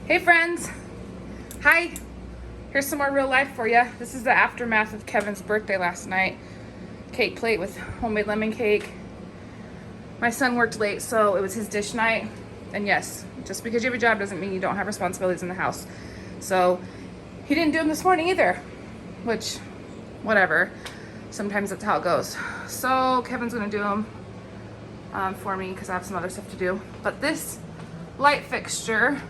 Hey friends, hi. Here's some more real life for you. This is the aftermath of Kevin's birthday last night. Cake plate with homemade lemon cake. My son worked late, so it was his dish night. And yes, just because you have a job doesn't mean you don't have responsibilities in the house. So he didn't do them this morning either, which, whatever. Sometimes that's how it goes. So Kevin's gonna do them for me because I have some other stuff to do. But this light fixture,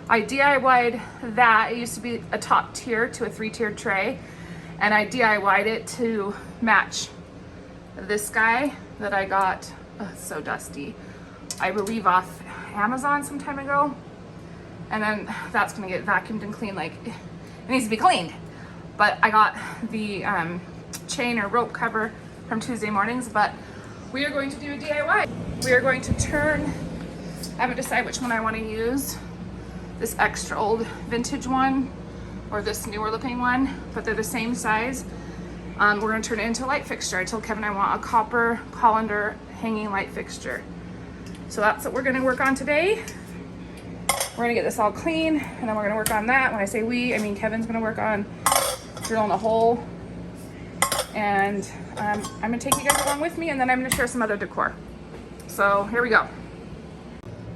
I DIY'd that. It used to be a top tier to a 3-tiered tray, and I DIY'd it to match this guy that I got. Oh, it's so dusty. I believe off Amazon some time ago, and then that's gonna get vacuumed and cleaned. Like, it needs to be cleaned. But I got the chain or rope cover from Tuesday mornings. But we are going to do a DIY. We are going to turn. I haven't decided which one I want to use. This extra old vintage one or this newer looking one, but they're the same size. We're gonna turn it into a light fixture. I told Kevin I want a copper colander hanging light fixture. So that's what we're gonna work on today. We're gonna get this all clean, and then we're gonna work on that. When I say we, I mean Kevin's gonna work on drilling a hole. And I'm gonna take you guys along with me, and then I'm gonna share some other decor. So here we go.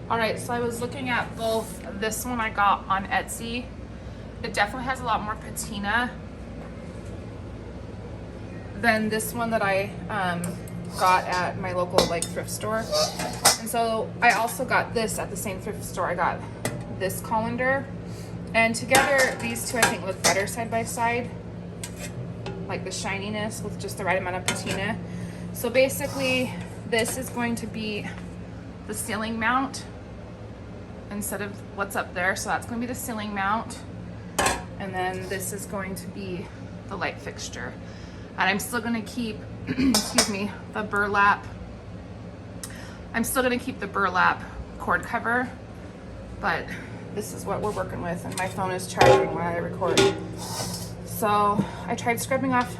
All right, so I was looking at both. This one I got on Etsy. It definitely has a lot more patina than this one that I got at my local thrift store. And so I also got this at the same thrift store. I got this colander, and together these two I think look better side by side. Like the shininess with just the right amount of patina. So basically this is going to be the ceiling mount instead of what's up there. So that's going to be the ceiling mount, and then this is going to be the light fixture. And I'm still going to keep excuse me, the burlap. I'm still going to keep the burlap cord cover, but this is what we're working with, and my phone is charging while I record. So I tried scrubbing off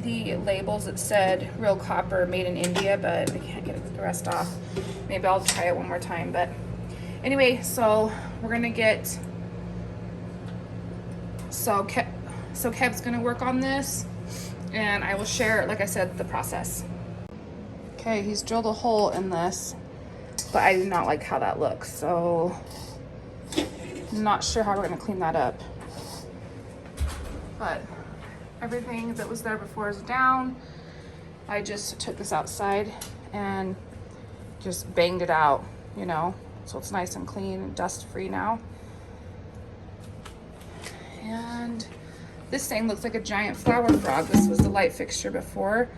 the labels that said real copper made in India, but I can't get the rest off. Maybe I'll try it one more time. But anyway, so we're gonna get, so Kev's gonna work on this, and I will share, like I said, the process. Okay, he's drilled a hole in this, but I do not like how that looks. So I'm not sure how we're gonna clean that up. But everything that was there before is down. I just took this outside and just banged it out, you know, so it's nice and clean and dust free now. And this thing looks like a giant flower frog. This was the light fixture before,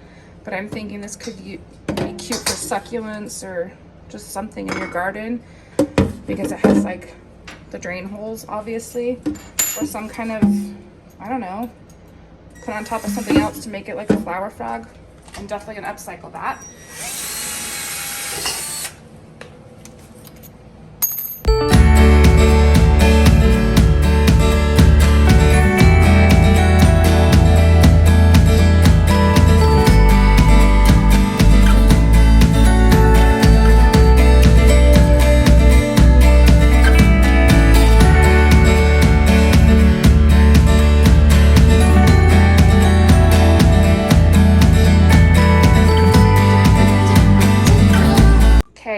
but I'm thinking this could be cute for succulents or just something in your garden, because it has like the drain holes obviously, or some kind of, I don't know, put on top of something else to make it like a flower frog. I'm definitely gonna upcycle that.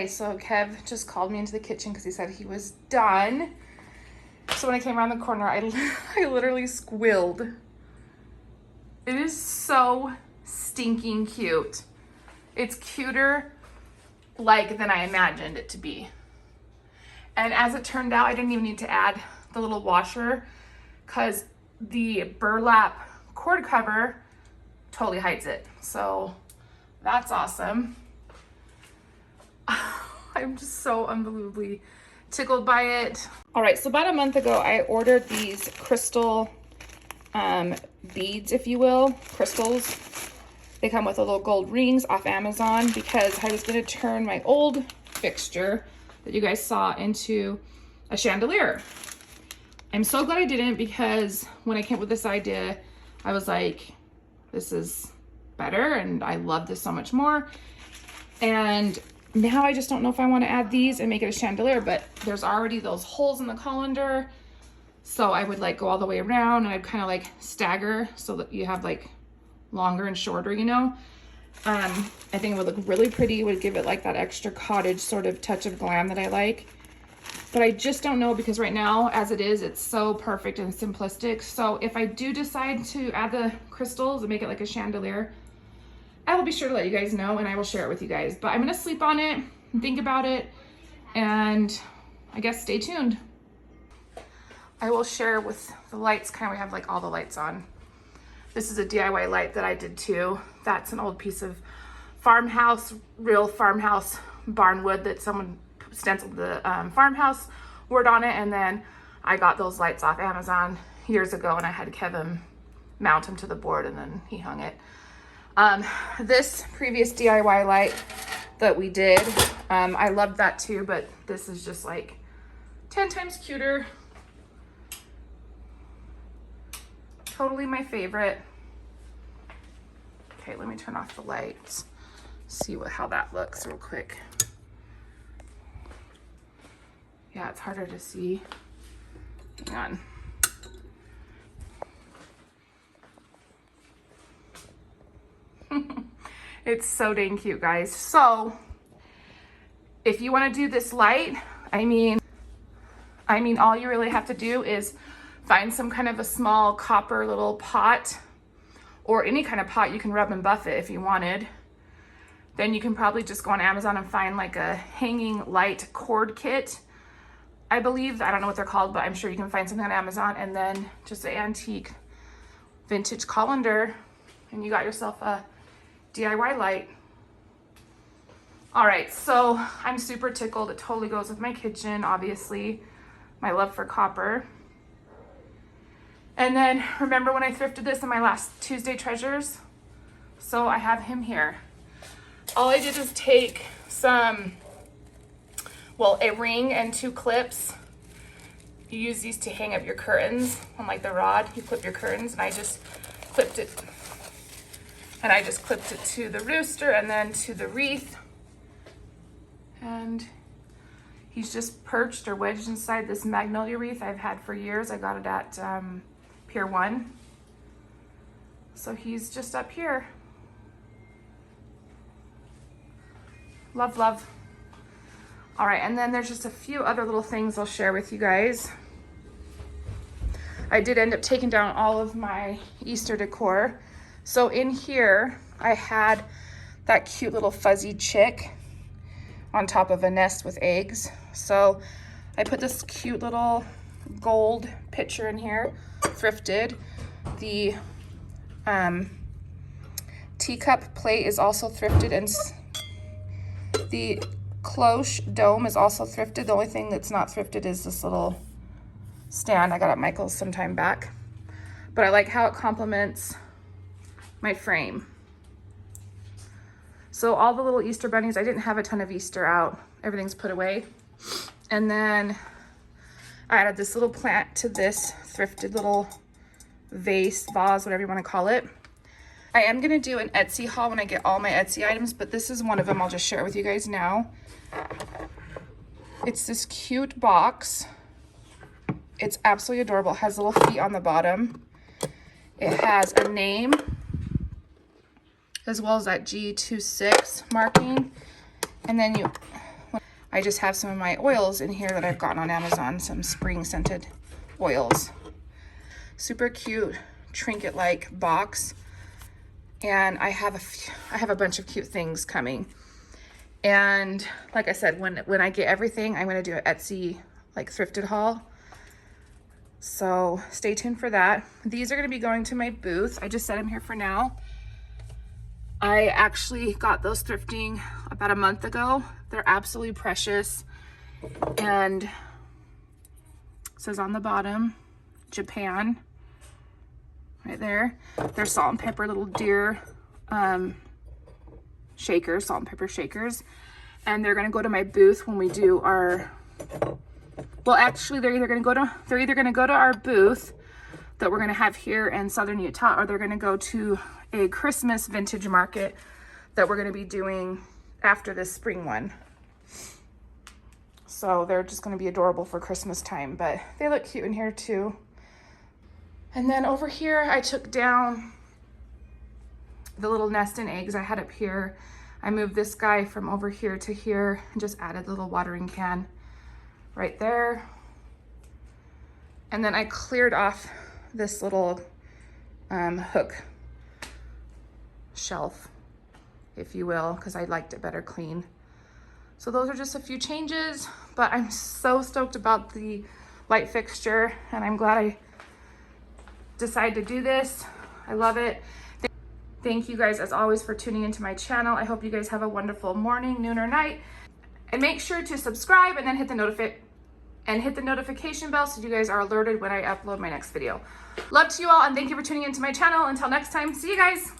So Kev just called me into the kitchen because he said he was done. So when I came around the corner, I literally squealed. It is so stinking cute. It's cuter than I imagined it to be. And as it turned out, I didn't even need to add the little washer because the burlap cord cover totally hides it. So that's awesome. I'm just so unbelievably tickled by it. All right, so about a month ago, I ordered these crystal beads, if you will, crystals. They come with little gold rings off Amazon because I was gonna turn my old fixture that you guys saw into a chandelier. I'm so glad I didn't, because when I came up with this idea, I was like, this is better and I love this so much more. And now I just don't know if I want to add these and make it a chandelier, but there's already those holes in the colander. So I would like go all the way around, and I'd kind of like stagger so that you have like longer and shorter, you know. I think it would look really pretty. It would give it like that extra cottage sort of touch of glam that I like. But I just don't know, because right now, as it is, it's so perfect and simplistic. So if I do decide to add the crystals and make it like a chandelier, I will be sure to let you guys know, and I will share it with you guys. But I'm gonna sleep on it and think about it, and I guess stay tuned. I will share with the lights, kind of, we have like all the lights on. This is a DIY light that I did too. That's an old piece of farmhouse, real farmhouse barn wood that someone stenciled the farmhouse word on it, and then I got those lights off Amazon years ago, and I had Kevin mount them to the board, and then he hung it. This previous DIY light that we did, I loved that too, but this is just like 10 times cuter. Totally my favorite. Okay, let me turn off the lights. See how that looks real quick. Yeah, it's harder to see. Hang on. It's so dang cute, guys. So if you want to do this light, I mean, all you really have to do is find some kind of a small copper little pot, or any kind of pot you can rub and buff it if you wanted. Then you can probably just go on Amazon and find like a hanging light cord kit. I believe, I don't know what they're called, but I'm sure you can find something on Amazon, and then just an antique vintage colander, and you got yourself a DIY light. All right, so I'm super tickled. It totally goes with my kitchen, obviously, my love for copper. And then remember when I thrifted this in my last Tuesday treasures? So I have him here. All I did was take some, well, a ring and 2 clips. You use these to hang up your curtains on like the rod. You clip your curtains, and I just clipped it. And I just clipped it to the rooster and then to the wreath. And he's just perched or wedged inside this magnolia wreath I've had for years. I got it at Pier 1. So he's just up here. Love, love. All right, and then there's just a few other little things I'll share with you guys. I did end up taking down all of my Easter decor. So in here, I had that cute little fuzzy chick on top of a nest with eggs. So I put this cute little gold picture in here, thrifted. The teacup plate is also thrifted, and the cloche dome is also thrifted. The only thing that's not thrifted is this little stand I got at Michael's some time back. But I like how it complements my frame. So all the little Easter bunnies, I didn't have a ton of Easter out. Everything's put away. And then I added this little plant to this thrifted little vase, whatever you want to call it. I am going to do an Etsy haul when I get all my Etsy items, but this is one of them. I'll just share it with you guys now. It's this cute box. It's absolutely adorable. It has little feet on the bottom. It has a name, as well as that G26 marking. And then I just have some of my oils in here that I've gotten on Amazon, some spring scented oils. Super cute trinket-like box. And I have a bunch of cute things coming. And like I said, when I get everything, I'm gonna do an Etsy like thrifted haul. So stay tuned for that. These are gonna be going to my booth. I just set them here for now. I actually got those thrifting about a month ago. They're absolutely precious. And it says on the bottom, Japan, right there. They're salt and pepper little deer shakers, salt and pepper shakers. And they're gonna go to my booth when we do our, well, actually they're either gonna go to our booth that we're gonna have here in Southern Utah, or they're gonna go to a Christmas vintage market that we're gonna be doing after this spring one. So they're just gonna be adorable for Christmas time, but they look cute in here too. And then over here, I took down the little nest and eggs I had up here. I moved this guy from over here to here and just added a little watering can right there. And then I cleared off this little hook shelf, if you will, because I liked it better clean. So those are just a few changes, but I'm so stoked about the light fixture, and I'm glad I decided to do this. I love it. Thank you guys as always for tuning into my channel. I hope you guys have a wonderful morning, noon, or night. And make sure to subscribe and then hit the notification bell so you guys are alerted when I upload my next video. Love to you all, and thank you for tuning into my channel. Until next time, see you guys.